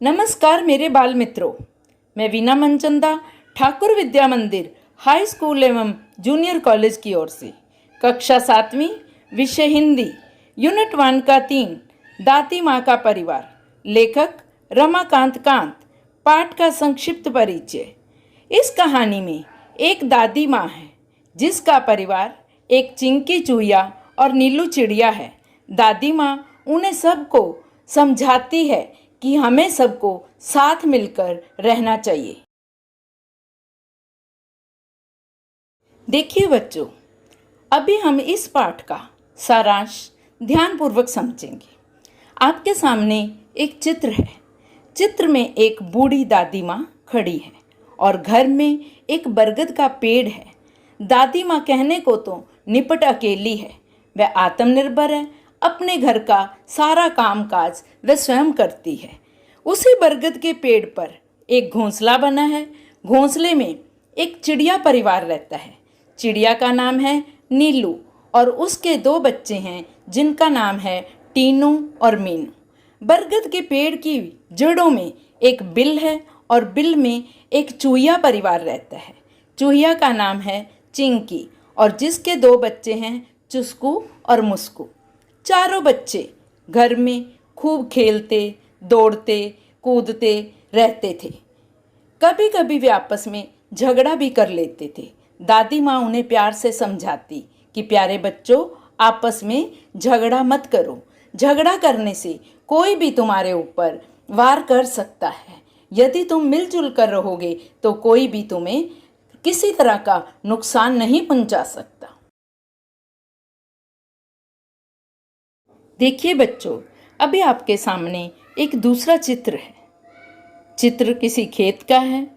नमस्कार मेरे बाल मित्रों, मैं वीना मनचंदा ठाकुर विद्या मंदिर हाई स्कूल एवं जूनियर कॉलेज की ओर से कक्षा 7वीं विषय हिंदी यूनिट 1 का 3 दादी माँ का परिवार लेखक रमाकांत कांत पाठ का संक्षिप्त परिचय। इस कहानी में एक दादी माँ है जिसका परिवार एक चिंकी चूहिया और नीलू चिड़िया है। दादी माँ उन्हें सबको समझाती है कि हमें सबको साथ मिलकर रहना चाहिए। देखिए बच्चों, अभी हम इस पाठ का सारांश ध्यानपूर्वक समझेंगे। आपके सामने एक चित्र है। चित्र में एक बूढ़ी दादी माँ खड़ी है और घर में एक बरगद का पेड़ है। दादी माँ कहने को तो निपट अकेली है, वह आत्मनिर्भर है। अपने घर का सारा कामकाज वह स्वयं करती है। उसी बरगद के पेड़ पर एक घोंसला बना है। घोंसले में एक चिड़िया परिवार रहता है। चिड़िया का नाम है नीलू और उसके 2 बच्चे हैं जिनका नाम है टीनू और मीनू। बरगद के पेड़ की जड़ों में एक बिल है और बिल में एक चूहिया परिवार रहता है। चूहिया का नाम है चिंकी और जिसके 2 बच्चे हैं चुस्कू और मुस्कू। चारों बच्चे घर में खूब खेलते दौड़ते कूदते रहते थे। कभी कभी वे आपस में झगड़ा भी कर लेते थे। दादी माँ उन्हें प्यार से समझाती कि प्यारे बच्चों, आपस में झगड़ा मत करो। झगड़ा करने से कोई भी तुम्हारे ऊपर वार कर सकता है। यदि तुम मिलजुल कर रहोगे तो कोई भी तुम्हें किसी तरह का नुकसान नहीं पहुंचा सकता। देखिए बच्चों, अभी आपके सामने एक दूसरा चित्र है। चित्र किसी खेत का है।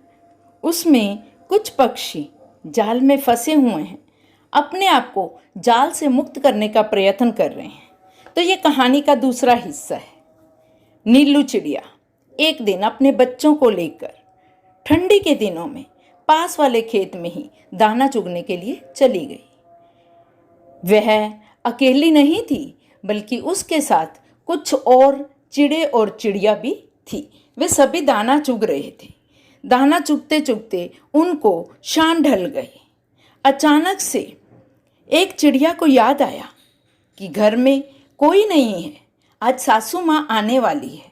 उसमें कुछ पक्षी जाल में फंसे हुए हैं, अपने आप को जाल से मुक्त करने का प्रयत्न कर रहे हैं। तो ये कहानी का दूसरा हिस्सा है। नीलू चिड़िया एक दिन अपने बच्चों को लेकर ठंडी के दिनों में पास वाले खेत में ही दाना चुगने के लिए चली गई। वह अकेली नहीं थी, बल्कि उसके साथ कुछ और चिड़े और चिड़िया भी थी। वे सभी दाना चुग रहे थे। दाना चुगते चुगते उनको शाम ढल गई। अचानक से एक चिड़िया को याद आया कि घर में कोई नहीं है, आज सासू माँ आने वाली है।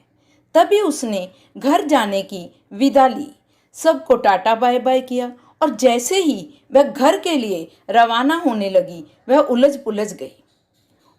तभी उसने घर जाने की विदा ली, सबको टाटा बाय बाय किया और जैसे ही वह घर के लिए रवाना होने लगी, वह उलझ पुलझ गई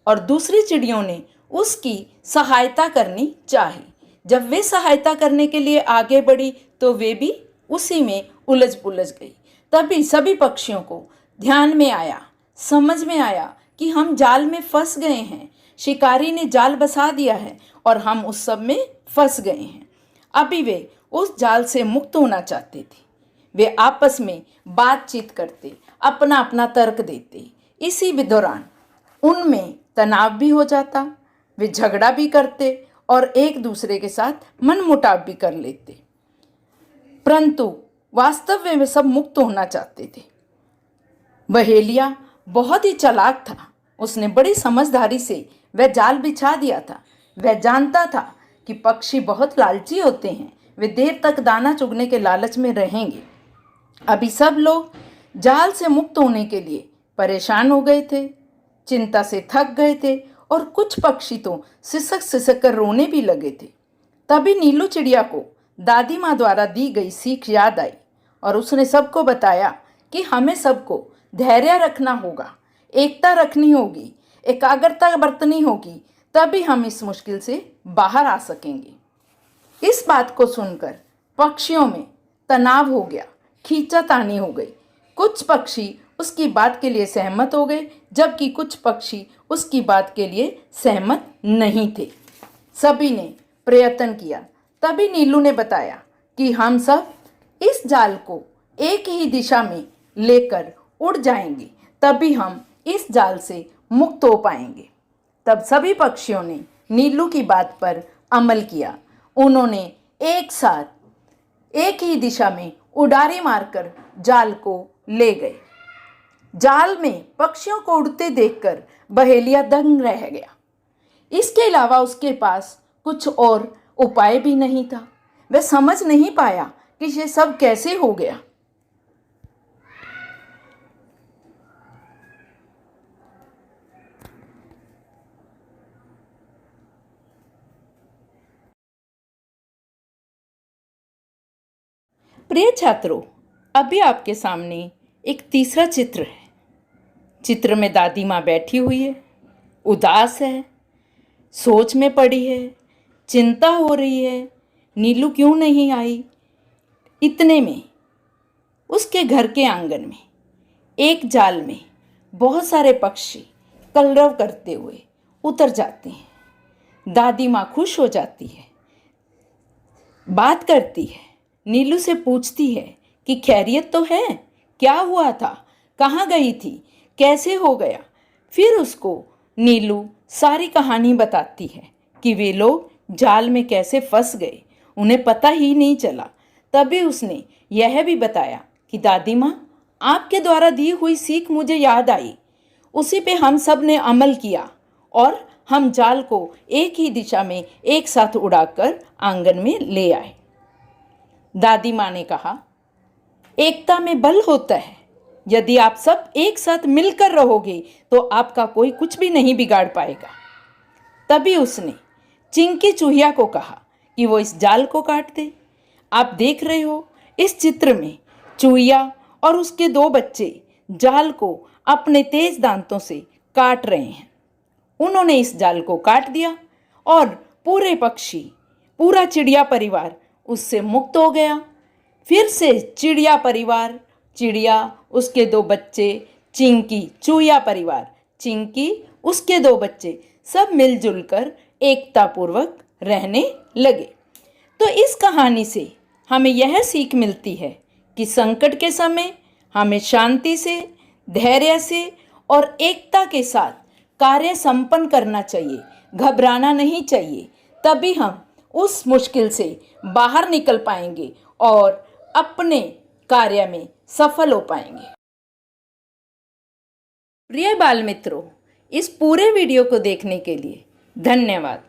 और दूसरी चिड़ियों ने उसकी सहायता करनी चाही। जब वे सहायता करने के लिए आगे बढ़ी तो वे भी उसी में उलझ पुलझ गई। तभी सभी पक्षियों को ध्यान में आया, समझ में आया कि हम जाल में फंस गए हैं। शिकारी ने जाल बसा दिया है और हम उस सब में फंस गए हैं। अभी वे उस जाल से मुक्त होना चाहते थे। वे आपस में बातचीत करते, अपना अपना तर्क देते। इसी दौरान उनमें तनाव भी हो जाता, वे झगड़ा भी करते और एक दूसरे के साथ मनमुटाव भी कर लेते। परंतु वास्तव में वे सब मुक्त होना चाहते थे। बहेलिया बहुत ही चालाक था। उसने बड़ी समझदारी से वह जाल बिछा दिया था। वह जानता था कि पक्षी बहुत लालची होते हैं, वे देर तक दाना चुगने के लालच में रहेंगे। अभी सब लोग जाल से मुक्त होने के लिए परेशान हो गए थे, चिंता से थक गए थे और कुछ पक्षी तो सिसक सिसक कर रोने भी लगे थे। तभी नीलू चिड़िया को दादी माँ द्वारा दी गई सीख याद आई और उसने सबको बताया कि हमें सबको धैर्य रखना होगा, एकता रखनी होगी, एकाग्रता बरतनी होगी, तभी हम इस मुश्किल से बाहर आ सकेंगे। इस बात को सुनकर पक्षियों में तनाव हो गया, खींचातानी हो गई। कुछ पक्षी उसकी बात के लिए सहमत हो गए, जबकि कुछ पक्षी उसकी बात के लिए सहमत नहीं थे। सभी ने प्रयत्न किया। तभी नीलू ने बताया कि हम सब इस जाल को एक ही दिशा में लेकर उड़ जाएंगे, तभी हम इस जाल से मुक्त हो पाएंगे। तब सभी पक्षियों ने नीलू की बात पर अमल किया। उन्होंने एक साथ एक ही दिशा में उड़ारी मारकर जाल को ले गए। जाल में पक्षियों को उड़ते देखकर बहेलिया दंग रह गया। इसके अलावा उसके पास कुछ और उपाय भी नहीं था। वह समझ नहीं पाया कि ये सब कैसे हो गया। प्रिय छात्रों, अभी आपके सामने एक तीसरा चित्र है। चित्र में दादी माँ बैठी हुई है, उदास है, सोच में पड़ी है, चिंता हो रही है, नीलू क्यों नहीं आई। इतने में उसके घर के आंगन में एक जाल में बहुत सारे पक्षी कलरव करते हुए उतर जाते हैं। दादी माँ खुश हो जाती है, बात करती है, नीलू से पूछती है कि खैरियत तो है, क्या हुआ था, कहाँ गई थी, कैसे हो गया। फिर उसको नीलू सारी कहानी बताती है कि वे लोग जाल में कैसे फंस गए, उन्हें पता ही नहीं चला। तभी उसने यह भी बताया कि दादी माँ, आपके द्वारा दी हुई सीख मुझे याद आई, उसी पे हम सब ने अमल किया और हम जाल को एक ही दिशा में एक साथ उड़ाकर आंगन में ले आए। दादी माँ ने कहा, एकता में बल होता है, यदि आप सब एक साथ मिलकर रहोगे तो आपका कोई कुछ भी नहीं बिगाड़ पाएगा। तभी उसने चिंकी चूहिया को कहा कि वो इस जाल को काट दे। आप देख रहे हो इस चित्र में चूहिया और उसके 2 बच्चे जाल को अपने तेज दांतों से काट रहे हैं। उन्होंने इस जाल को काट दिया और पूरे पक्षी, पूरा चिड़िया परिवार उससे मुक्त हो गया। फिर से चिड़िया परिवार, चिड़िया, उसके 2 बच्चे, चिंकी, चूहिया परिवार, चिंकी, उसके 2 बच्चे, सब मिलजुल कर एकतापूर्वक रहने लगे। तो इस कहानी से हमें यह सीख मिलती है कि संकट के समय हमें शांति से, धैर्य से और एकता के साथ कार्य संपन्न करना चाहिए, घबराना नहीं चाहिए। तभी हम उस मुश्किल से बाहर निकल पाएंगे और अपने कार्य में सफल हो पाएंगे। प्रिय बाल मित्रों, इस पूरे वीडियो को देखने के लिए धन्यवाद।